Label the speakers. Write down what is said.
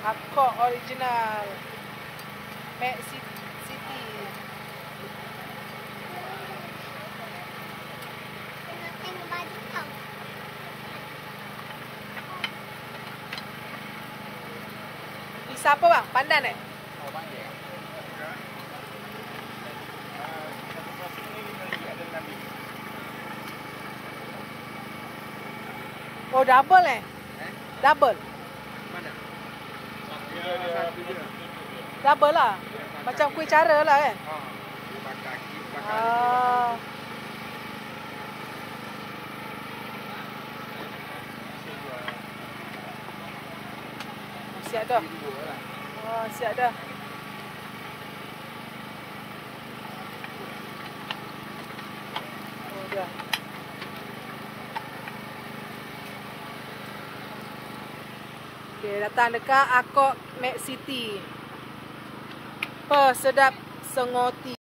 Speaker 1: Akok original Mac City.
Speaker 2: Tengok baju kau.
Speaker 1: Bisa apa bang? Pandan eh?
Speaker 3: Oh, panjang.
Speaker 1: Oh double eh? Double?
Speaker 3: Mana?
Speaker 1: Double lah. Macam kuih cara lah kan? Ah. Siap dah. Oh, siap dah. Oh, dah. Okay, datang dekat Akok Mac City. Sedap sengoti.